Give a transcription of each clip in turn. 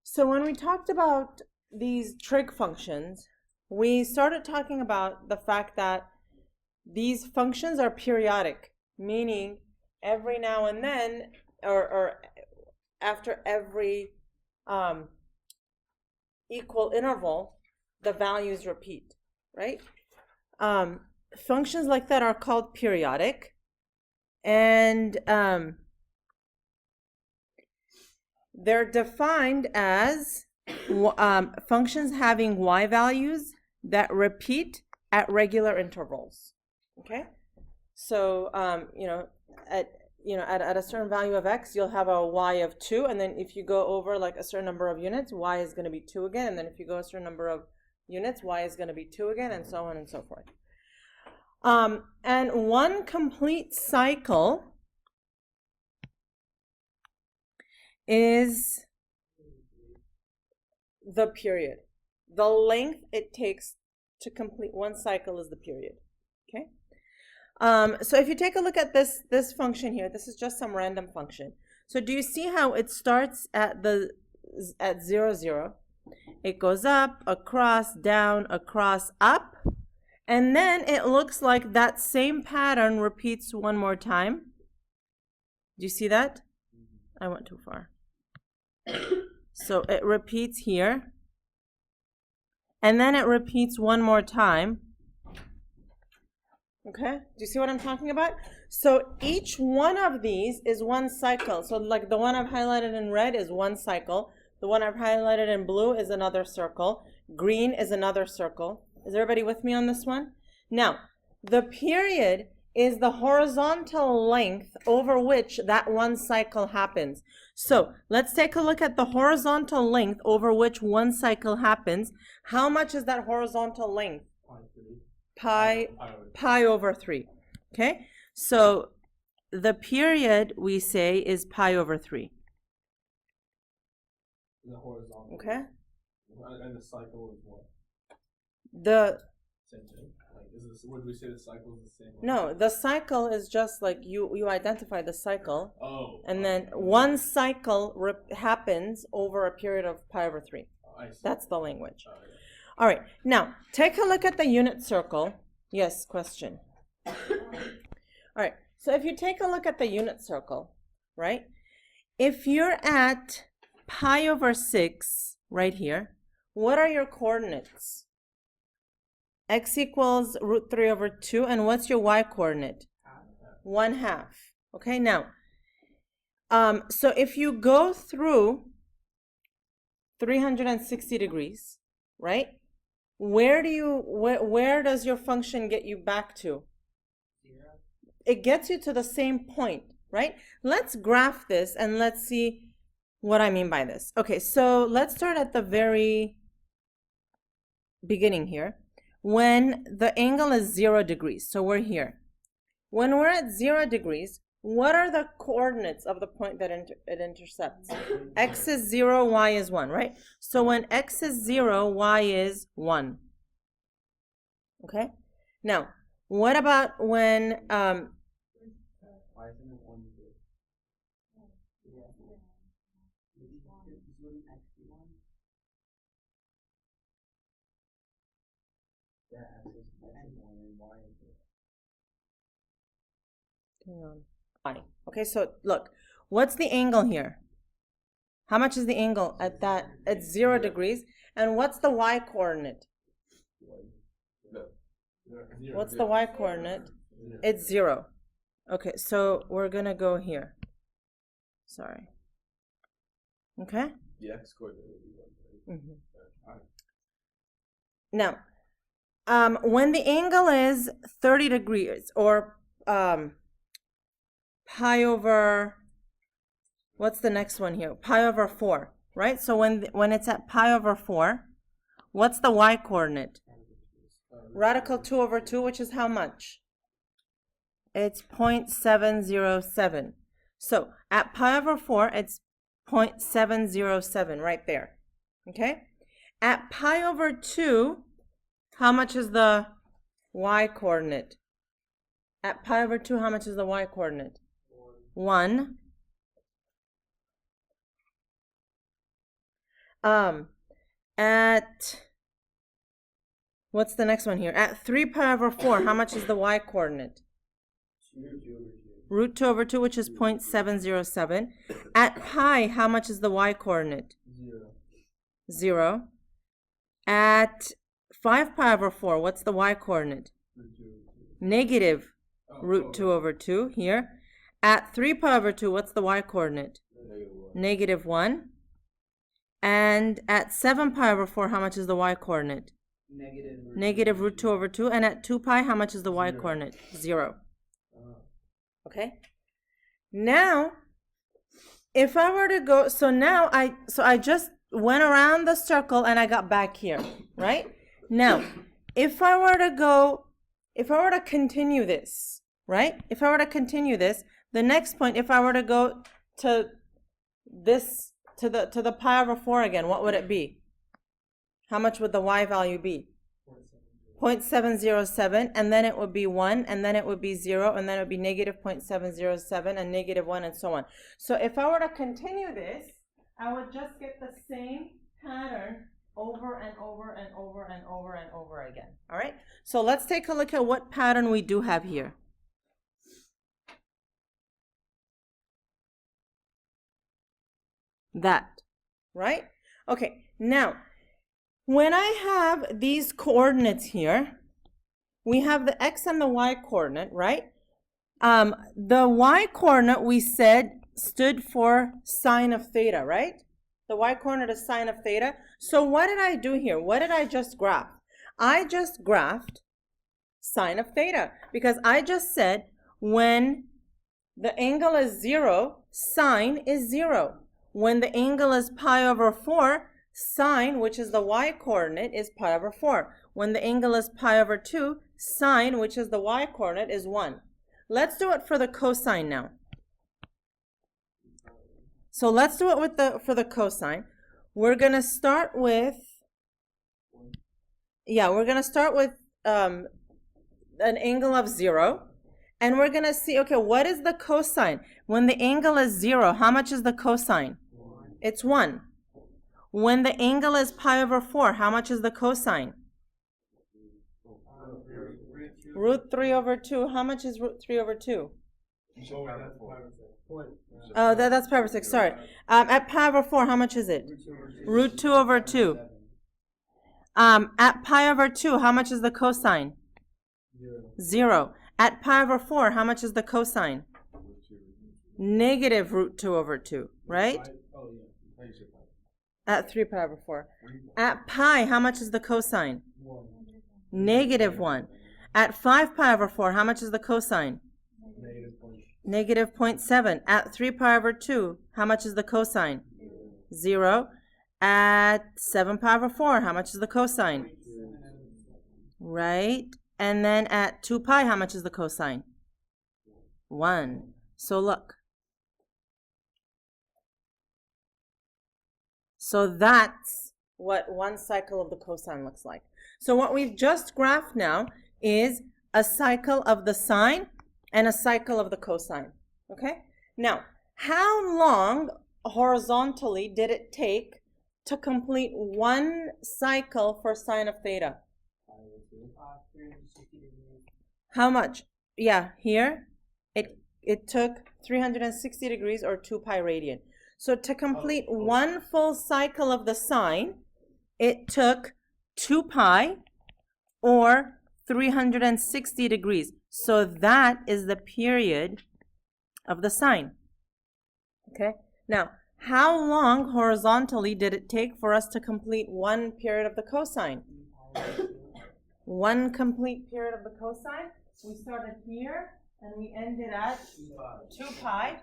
So when we talked about these trig functions, we started talking about the fact that these functions are periodic, meaning every now and then, or after every equal interval, the values repeat, right? Functions like that are called periodic, and they're defined as functions having y values that repeat at regular intervals. Okay, so at a certain value of x, you'll have a y of 2, and then if you go over like a certain number of units, y is going to be 2 again, and then if you go a certain number of units, y is going to be 2 again, and so on and so forth. And one complete cycle is the period. The length it takes to complete one cycle is the period. Okay. So if you take a look at this function here, this is just some random function. So do you see how it starts at 0, 0? It goes up, across, down, across, up, and then it looks like that same pattern repeats one more time. Do you see that? I went too far. So it repeats here, and then it repeats one more time. Okay, do you see what I'm talking about? So each one of these is one cycle. So like the one I've highlighted in red is one cycle. The one I've highlighted in blue is another circle. Green is another circle. Is everybody with me on this one? Now, the period is the horizontal length over which that one cycle happens. So let's take a look at the horizontal length over which one cycle happens. How much is that horizontal length? Pi over 3. Okay, so the period we say is pi over 3. The horizontal. Okay. And the cycle is what? The Same thing. Like, would we say the cycle is the same? No, the cycle is just like you identify the cycle. Oh. And then one cycle happens over a period of pi over 3. I see. That's the language. Oh, yeah. All right. Now take a look at the unit circle. Yes, question. All right. So if you take a look at the unit circle, right? If you're at pi over 6 right here, what are your coordinates? X equals root 3 over 2, and what's your y coordinate? 1/2. Okay, now, so if you go through 360 degrees, right? Where does your function get you back to? 0. It gets you to the same point, right? Let's graph this and let's see what I mean by this. Okay, so let's start at the very beginning here. When the angle is 0 degrees, so we're here. When we're at 0 degrees, what are the coordinates of the point that it intercepts? X is 0, y is 1, right? So when x is 0, y is 1. Okay? Now, what about when y. Okay, so look, what's the angle here? How much is the angle at 0 degrees? And what's the y coordinate? What's the y coordinate? It's 0. Okay, so we're gonna go here. Sorry. Okay? The x coordinate would be 1. Now, when the angle is 30 degrees, or pi over, what's the next one here? Pi over 4, right? So when it's at pi over 4, what's the y coordinate? Radical 2 over 2, which is how much? It's 0.707. So at pi over 4, it's 0.707 right there. Okay? At pi over 2, how much is the y coordinate? At pi over 2, how much is the y coordinate? 1. At, what's the next one here? At 3 pi over 4, how much is the y coordinate? Root 2 over 2, which is 0.707. At pi, how much is the y coordinate? 0. At 5 pi over 4, what's the y coordinate? Negative root 2 over 2 here. At 3 pi over 2, what's the y coordinate? Negative 1. And at 7 pi over 4, how much is the y coordinate? Negative root 2 over 2. And at 2 pi, how much is the y coordinate? 0. Okay? Now, if I were to go, so now I just went around the circle and I got back here, right? Now, if I were to continue this, right? If I were to continue this, the next point, if I were to go to this, to the pi over 4 again, what would it be? How much would the y value be? 0.707, and then it would be 1, and then it would be 0, and then it would be negative 0.707, and negative 1, and so on. So if I were to continue this, I would just get the same pattern over and over and over and over and over again. All right? So let's take a look at what pattern we do have here. That, right? Okay, now, when I have these coordinates here, we have the x and the y coordinate, right? The y coordinate we said stood for sine of theta, right? The y coordinate is sine of theta. So what did I do here? What did I just graph? I just graphed sine of theta because I just said when the angle is 0, sine is 0. When the angle is pi over 4, sine, which is the y coordinate, is pi over 4. When the angle is pi over 2, sine, which is the y coordinate, is 1. Let's do it for the cosine now. So let's do it for the cosine. We're going to start with, an angle of 0. And we're going to see, okay, what is the cosine? When the angle is 0, how much is the cosine? It's 1. When the angle is pi over 4, how much is the cosine? Root 3 over 2. How much is root 3 over 2? Oh, that's pi over 6. Sorry. At pi over 4, how much is it? Root 2 over 2. At pi over 2, how much is the cosine? 0. At pi over 4, how much is the cosine? Negative root 2 over 2, right? At 3 pi over 4. At pi, how much is the cosine? Negative 1. At 5 pi over 4, how much is the cosine? Negative 0.7. At 3 pi over 2, how much is the cosine? 0. At 7 pi over 4, how much is the cosine? Right? And then at 2 pi, how much is the cosine? 1. So look. So that's what one cycle of the cosine looks like. So what we've just graphed now is a cycle of the sine and a cycle of the cosine. Okay? Now, how long horizontally did it take to complete one cycle for sine of theta? How much? Yeah, here it took 360 degrees or 2 pi radian. So to complete one full cycle of the sine, it took 2 pi or 360 degrees. So that is the period of the sine. Okay? Now, how long horizontally did it take for us to complete one period of the cosine? One complete period of the cosine. We started here and we ended at 2 pi.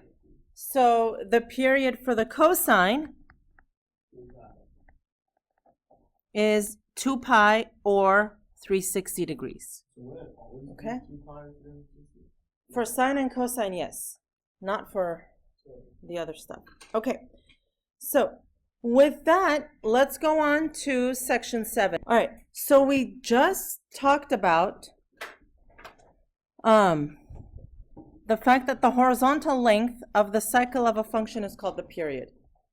So the period for the cosine is 2 pi or 360 degrees. Okay? For sine and cosine, yes. Not for the other stuff. Okay. So with that, let's go on to section 7. All right. So we just talked about the fact that the horizontal length of the cycle of a function is called the period.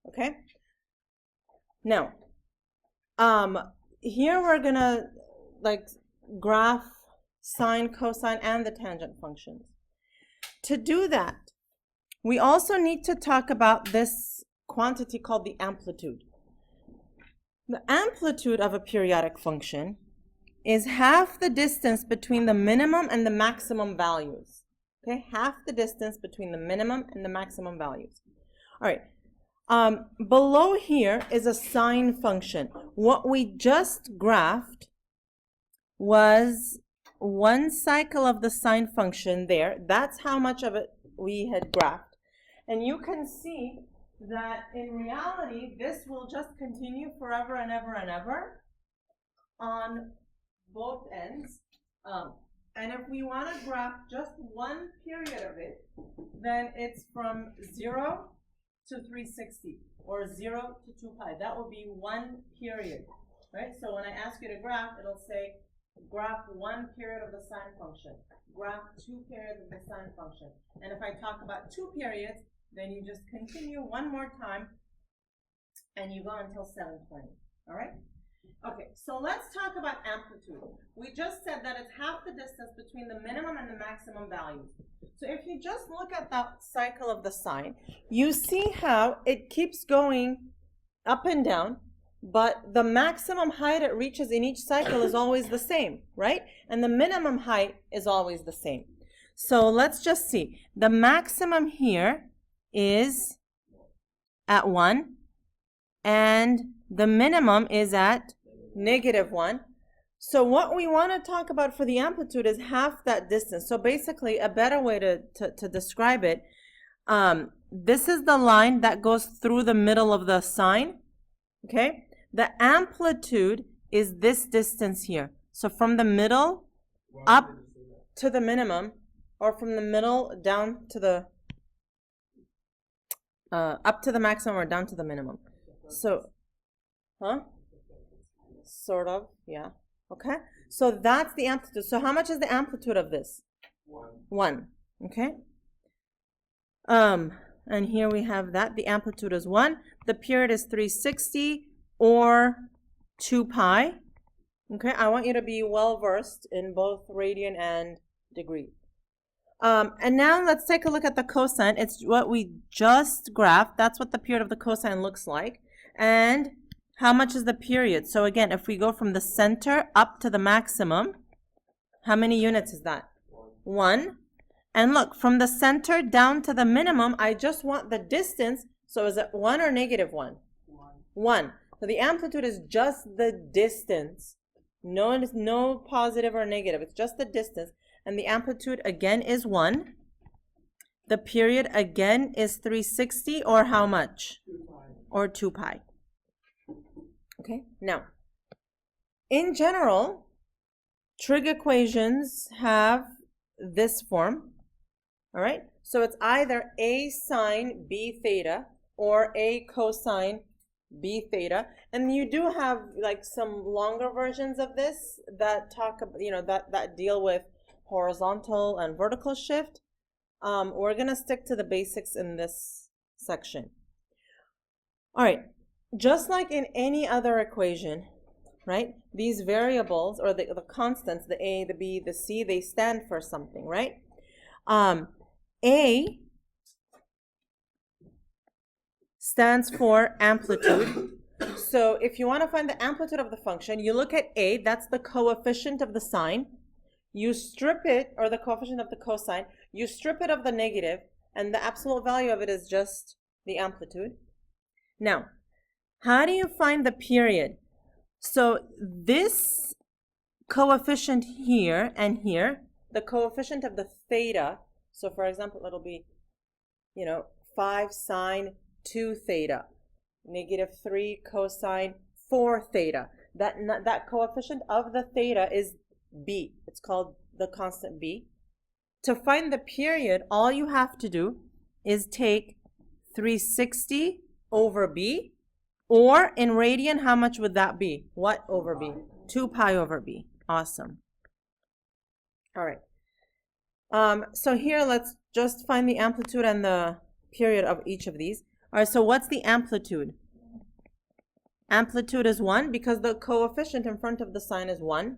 Okay? Now, here we're gonna like graph sine, cosine, and the tangent functions. To do that, we also need to talk about this quantity called the amplitude. The amplitude of a periodic function is half the distance between the minimum and the maximum values. Okay, half the distance between the minimum and the maximum values. All right. Below here is a sine function. What we just graphed was one cycle of the sine function there. That's how much of it we had graphed. And you can see that in reality, this will just continue forever and ever and ever on both ends. And if we want to graph just one period of it, then it's from 0 to 360, or 0 to 2 pi. That will be one period, right? So when I ask you to graph, it'll say graph one period of the sine function, graph two periods of the sine function. And if I talk about two periods, then you just continue one more time, and you go until 720, all right? Okay, so let's talk about amplitude. We just said that it's half the distance between the minimum and the maximum values. So if you just look at that cycle of the sine, you see how it keeps going up and down, but the maximum height it reaches in each cycle is always the same, right? And the minimum height is always the same. So let's just see. The maximum here is at 1, and the minimum is at -1. So what we want to talk about for the amplitude is half that distance. So basically, a better way to describe it, this is the line that goes through the middle of the sine, okay? The amplitude is this distance here. So from the middle up to the minimum, or from the middle down to the, up to the maximum or down to the minimum. So, sort of, yeah. Okay, so that's the amplitude. So how much is the amplitude of this? 1. Okay. And here we have that. The amplitude is 1. The period is 360 or 2 pi. Okay, I want you to be well versed in both radian and degree. And now let's take a look at the cosine. It's what we just graphed. That's what the period of the cosine looks like. And how much is the period? So again, if we go from the center up to the maximum, how many units is that? 1. And look, from the center down to the minimum, I just want the distance. So is it 1 or -1? 1. So the amplitude is just the distance. No positive or negative. It's just the distance. And the amplitude again is 1. The period again is 360, or how much? 2 pi. Or 2 pi. Okay, now, in general, trig equations have this form, all right? So it's either a sine b theta or a cosine b theta. And you do have like some longer versions of this that talk about, that deal with horizontal and vertical shift. We're going to stick to the basics in this section. All right. Just like in any other equation, right? These variables, or the constants, the a, the b, the c, they stand for something, right? A stands for amplitude. So if you want to find the amplitude of the function, you look at a, that's the coefficient of the sine. You strip it, or the coefficient of the cosine, you strip it of the negative, and the absolute value of it is just the amplitude. Now, how do you find the period? So this coefficient here and here, the coefficient of the theta, so for example, it'll be, 5 sine 2 theta, -3 cosine 4 theta. That coefficient of the theta is b. It's called the constant b. To find the period, all you have to do is take 360 over b. Or in radian, how much would that be? What over b? 2 pi over b. Awesome. All right. So here, let's just find the amplitude and the period of each of these. All right, so what's the amplitude? Amplitude is 1 because the coefficient in front of the sign is 1.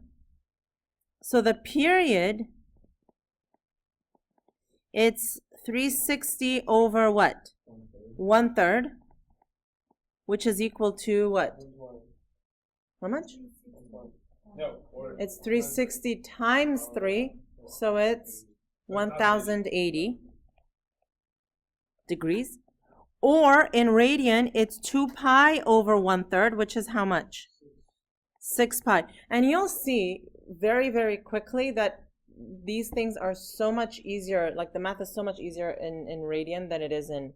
So the period, it's 360 over what? 1/3, which is equal to what? How much? It's 360 times 3, so it's 1080 degrees. Or in radian, it's 2 pi over 1/3, which is how much? 6 pi. And you'll see very, very quickly that these things are so much easier, like the math is so much easier in radian than it is in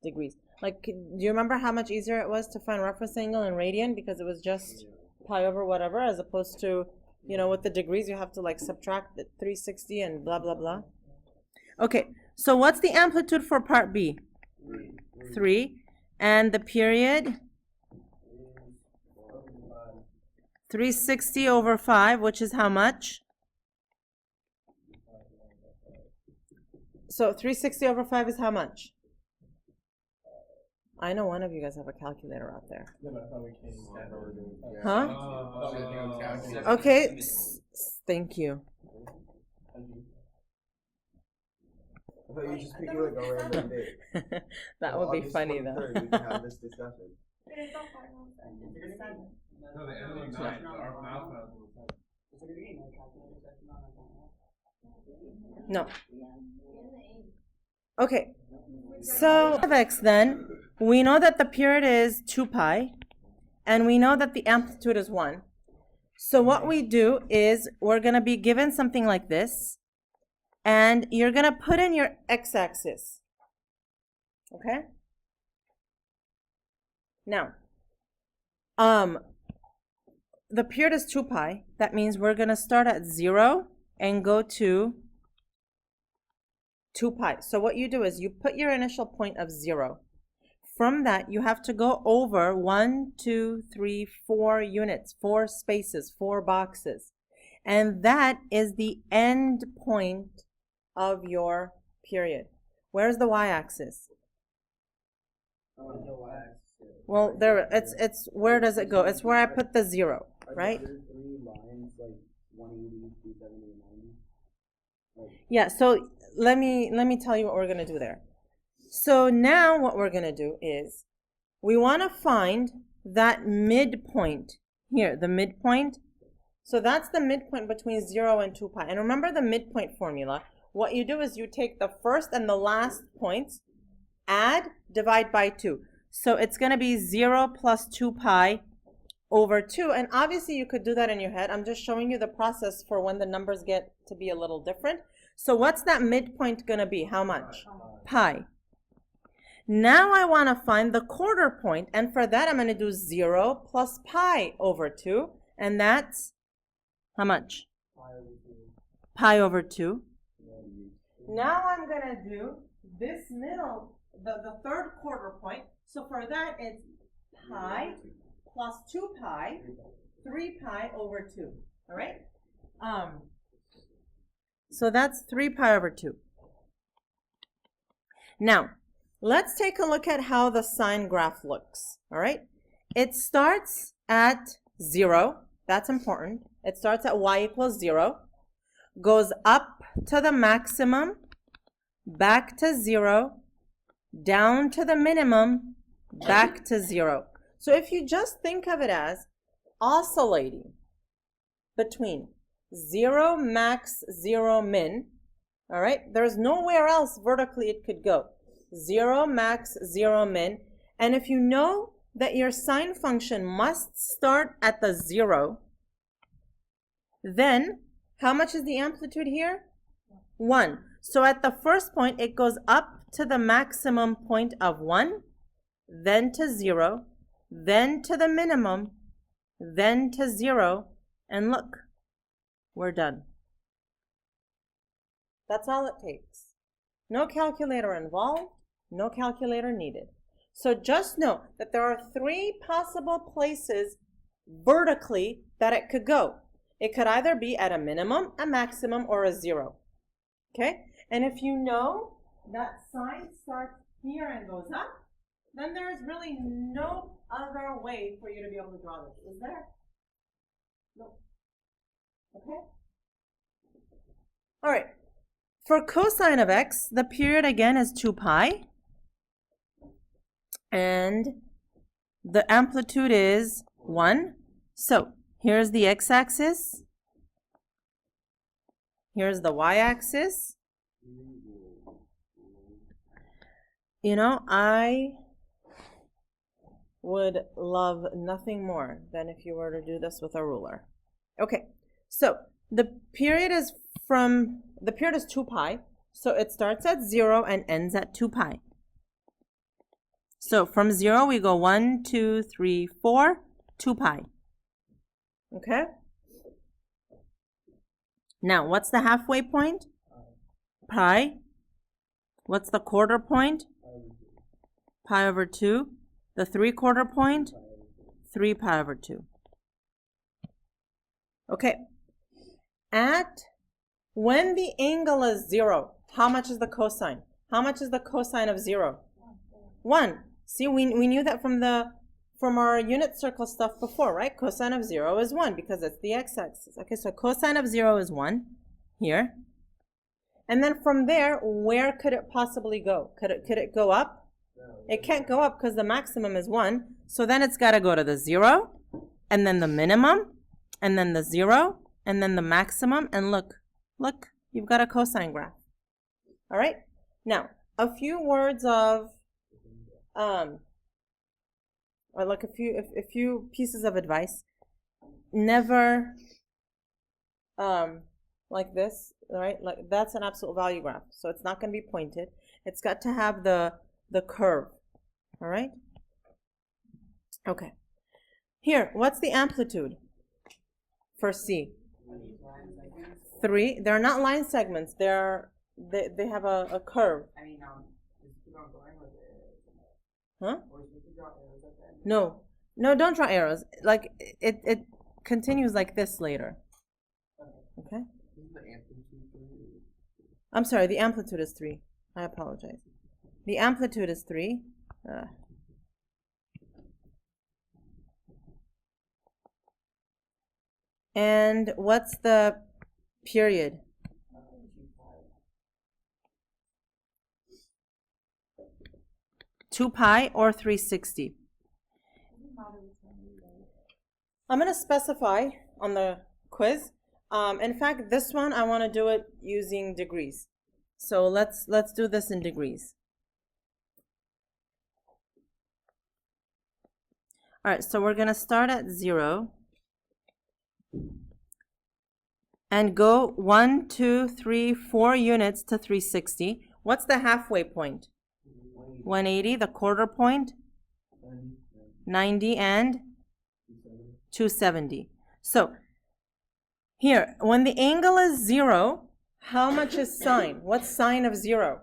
degrees. Like, do you remember how much easier it was to find reference angle in radian? Because it was just pi over whatever, as opposed to, you know, with the degrees, you have to like subtract the 360 and blah, blah, blah. Okay, so what's the amplitude for part B? 3. And the period? 360 over 5, which is how much? So 360 over 5 is how much? I know one of you guys have a calculator out there. Huh? Okay, thank you. That would be funny though. No. Okay, so of x then, we know that the period is 2 pi, and we know that the amplitude is 1. So what we do is we're going to be given something like this, and you're going to put in your x-axis. Okay? Now, the period is 2 pi. That means we're going to start at 0 and go to 2 pi. So what you do is you put your initial point of 0. From that, you have to go over 1, 2, 3, 4 units, 4 spaces, 4 boxes. And that is the end point of your period. Where's the y-axis? Well, there, it's where does it go? It's where I put the 0, right? Yeah, so let me tell you what we're going to do there. So now what we're going to do is we want to find that midpoint here, the midpoint. So that's the midpoint between 0 and 2 pi. And remember the midpoint formula. What you do is you take the first and the last points, add, divide by 2. So it's going to be 0 plus 2 pi over 2. And obviously you could do that in your head. I'm just showing you the process for when the numbers get to be a little different. So what's that midpoint going to be? How much? Pi. Now I want to find the quarter point, and for that I'm going to do 0 plus pi over 2, and that's how much? Pi over 2. Now I'm going to do this middle, the third quarter point. So for that it's pi plus 2 pi, 3 pi over 2. All right? So that's 3 pi over 2. Now, let's take a look at how the sine graph looks. All right? It starts at 0. That's important. It starts at y equals 0. Goes up to the maximum, back to 0, down to the minimum, back to 0. So if you just think of it as oscillating between 0 max, 0 min, all right? There's nowhere else vertically it could go. 0 max, 0 min. And if you know that your sine function must start at the 0, then how much is the amplitude here? 1. So at the first point, it goes up to the maximum point of 1, then to 0, then to the minimum, then to 0, and look, we're done. That's all it takes. No calculator involved, no calculator needed. So just know that there are 3 possible places vertically that it could go. It could either be at a minimum, a maximum, or a 0. Okay? And if you know that sine starts here and goes up, then there is really no other way for you to be able to draw this, is there? No. Okay? All right. For cosine of x, the period again is 2 pi. And the amplitude is 1. So here's the x-axis. Here's the y-axis. You know, I would love nothing more than if you were to do this with a ruler. Okay, so the period is 2 pi, so it starts at 0 and ends at 2 pi. So from 0 we go 1, 2, 3, 4, 2 pi. Okay? Now, what's the halfway point? Pi. What's the quarter point? Pi over 2. The 3/4 point? 3 pi over 2. Okay. When the angle is 0, how much is the cosine? How much is the cosine of 0? 1. See, we knew that from our unit circle stuff before, right? Cosine of 0 is 1 because it's the x-axis. Okay, so cosine of 0 is 1 here. And then from there, where could it possibly go? Could it go up? It can't go up because the maximum is 1. So then it's got to go to the 0, and then the minimum, and then the 0, and then the maximum. And look, you've got a cosine graph. All right? Now, a few words of, or like a few pieces of advice. Never, like this, all right? Like that's an absolute value graph. So it's not going to be pointed. It's got to have the curve. All right? Okay. Here, what's the amplitude for C? 3. They're not line segments. They have a curve. Huh? No, don't draw arrows. Like it continues like this later. Okay? I'm sorry, the amplitude is 3. I apologize. The amplitude is 3. And what's the period? Two pi or 360. I'm going to specify on the quiz. In fact, this one I want to do it using degrees. So let's do this in degrees. All right, so we're going to start at 0 and go 1, 2, 3, 4 units to 360. What's the halfway point? 180, the quarter point? 90 and 270. So here, when the angle is 0, how much is sine? What's sine of 0?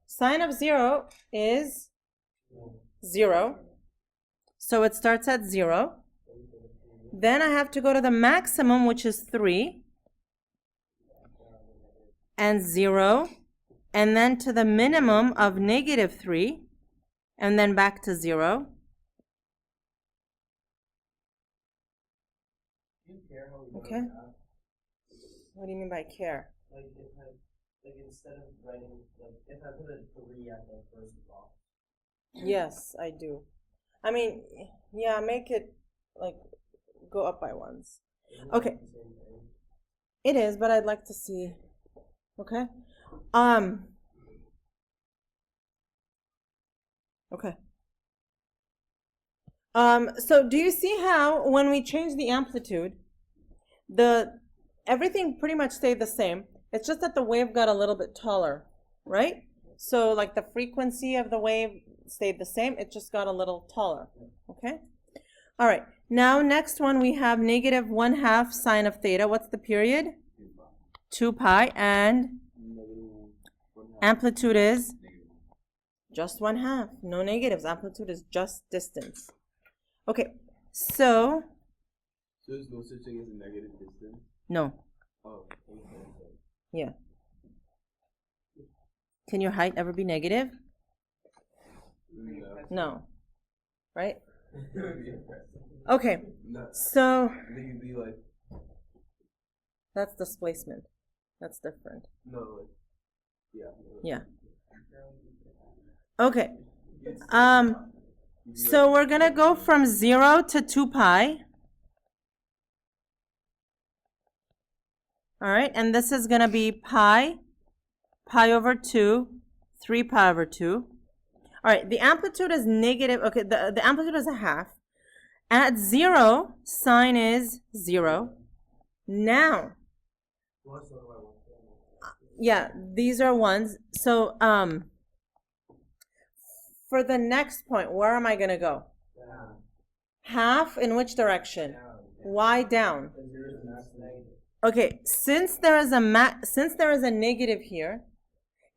Sine of 0 is 0. So it starts at 0. Then I have to go to the maximum, which is 3, and 0, and then to the minimum of -3, and then back to 0. Okay. What do you mean by care? Like instead of writing, like if I put a 3 at the first box. Yes, I do. I mean, yeah, make it like go up by ones. Okay. It is, but I'd like to see. Okay. Okay. So do you see how when we change the amplitude, everything pretty much stayed the same. It's just that the wave got a little bit taller, right? So like the frequency of the wave stayed the same. It just got a little taller. Okay. All right. Now next one we have -1/2 sine of theta. What's the period? 2 pi, and amplitude is just 1/2. No negatives. Amplitude is just distance. Okay. So there's no such thing as a negative distance? No. Oh, okay. Yeah. Can your height ever be negative? No. Right? It would be impressive. Okay. No. So Then you'd be like, that's displacement. That's different. no, like, yeah. Yeah. Okay. So we're gonna go from 0 to 2 pi. All right, and this is gonna be pi over 2, 3 pi over 2. All right, the amplitude is negative. Okay, the amplitude is a half. At 0, sine is 0. Now, yeah, these are ones. So, for the next point, where am I gonna go? Half in which direction? Y down. Okay, since there is a negative here,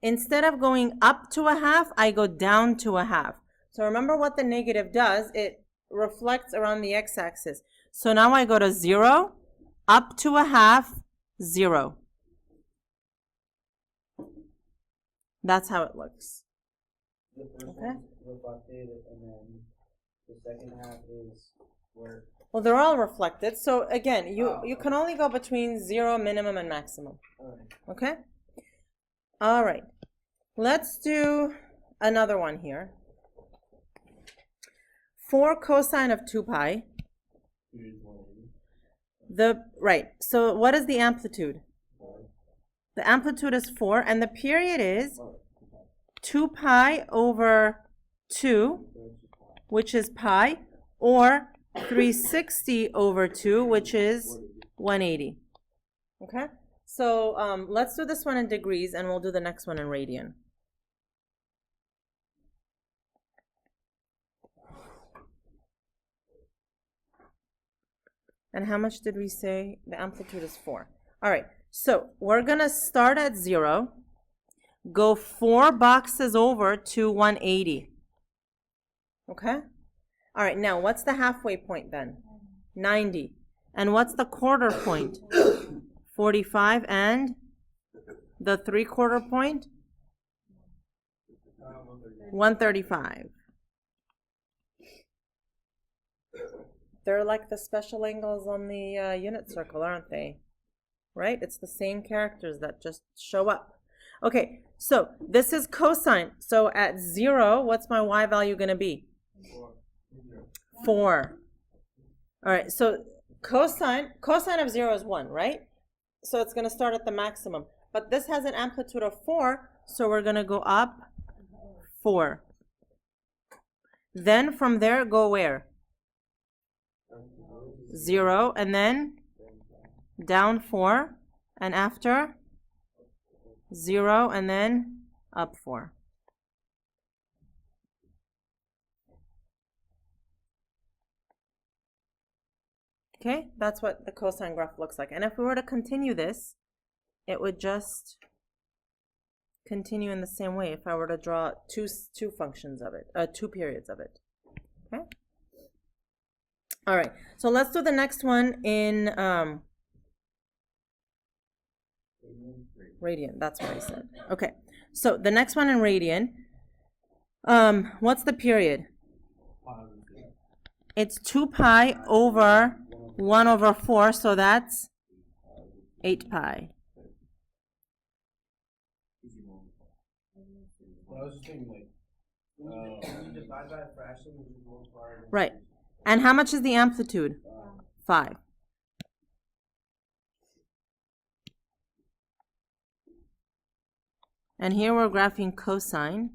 instead of going up to a half, I go down to a half. So remember what the negative does, it reflects around the x-axis. So now I go to 0, up to a half, 0. That's how it looks. The first Okay. one's reflected, and then the second half is where. Well, they're all reflected. So again, you can only go between 0, minimum, and maximum. Alright. Okay? All right. Let's do another one here. 4 cosine of 2 pi. Right. So what is the amplitude? The amplitude is 4, and the period is 2 pi over 2, which is pi, or 360 over 2, which is 180. Okay? So let's do this one in degrees, and we'll do the next one in radian. And how much did we say? The amplitude is 4. All right, so we're going to start at 0, go 4 boxes over to 180. Okay? All right, now what's the halfway point then? 90. And what's the quarter point? 45. And the 3/4 point? 135. They're like the special angles on the unit circle, aren't they? Right? It's the same characters that just show up. Okay, so this is cosine. So at 0, what's my y value going to be? 4. All right, so cosine of 0 is 1, right? So it's going to start at the maximum. But this has an amplitude of 4, so we're going to go up 4. Then from there, go where? 0, and then down 4, and after 0, and then up 4. Okay, that's what the cosine graph looks like. And if we were to continue this, it would just continue in the same way if I were to draw two functions of it, 2 periods of it. Okay. All right, so let's do the next one in radian. That's what I said. Okay, so the next one in radian, what's the period? It's 2 pi over 1 over 4, so that's 8 pi. I was just thinking, like, You divide by a fraction, which is multiplied. Right. And how much is the amplitude? 5. And here we're graphing cosine.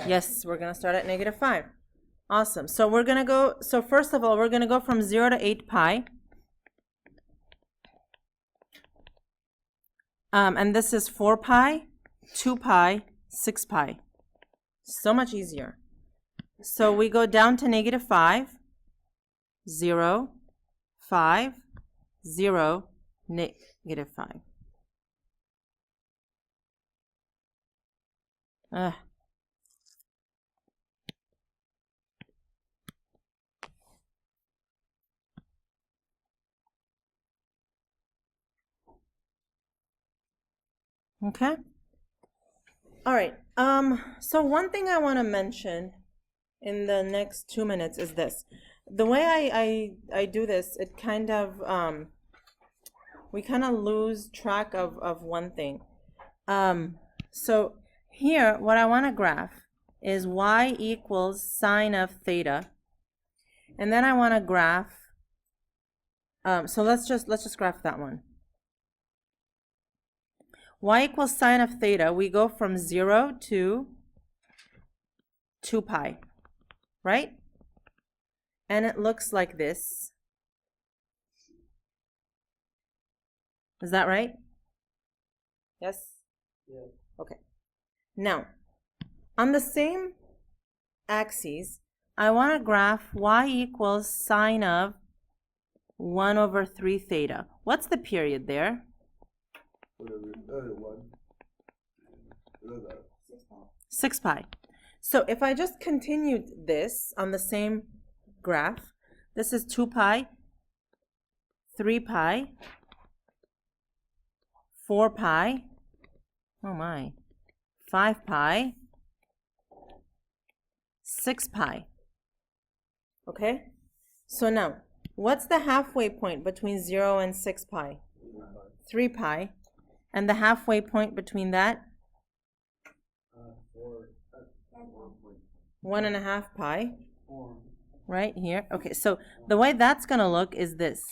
Yes, we're going to start at -5. Awesome. So we're going to go, so first of all, we're going to go from 0 to 8 pi. And this is 4 pi, 2 pi, 6 pi. So much easier. So we go down to -5, 0, 5, 0, -5. Okay. All right. So one thing I want to mention in the next 2 minutes is this. The way I do this, it kind of we kind of lose track of one thing. So here, what I want to graph is y equals sine of theta, and then I want to graph. So let's just graph that one. Y equals sine of theta. We go from 0 to 2 pi, right? And it looks like this. Is that right? Yes? Yeah. Okay. Now, on the same axes, I want to graph y equals sine of 1 over 3 theta. What's the period there? 6 pi. So if I just continued this on the same graph, this is 2 pi, 3 pi, 4 pi, oh my, 5 pi, 6 pi. Okay? So now, what's the halfway point between 0 and 6 pi? 3 pi. And the halfway point between that? 1.5 pi. Right here. Okay, so the way that's going to look is this.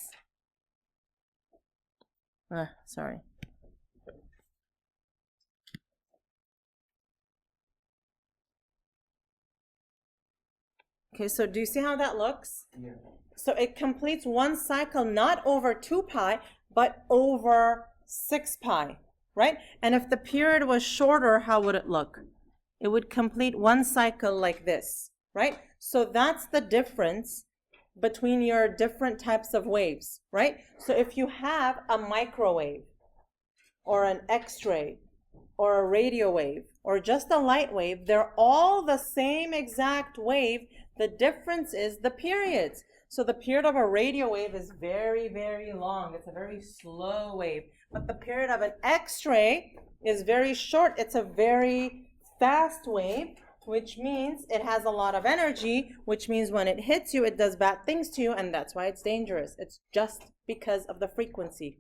Sorry. Okay, so do you see how that looks? Yeah. So it completes one cycle not over 2 pi, but over 6 pi, right? And if the period was shorter, how would it look? It would complete one cycle like this, right? So that's the difference between your different types of waves, right? So if you have a microwave or an X-ray or a radio wave or just a light wave, they're all the same exact wave. The difference is the periods. So the period of a radio wave is very, very long. It's a very slow wave. But the period of an X-ray is very short. It's a very fast wave, which means it has a lot of energy, which means when it hits you, it does bad things to you, and that's why it's dangerous. It's just because of the frequency.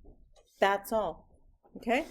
That's all. Okay?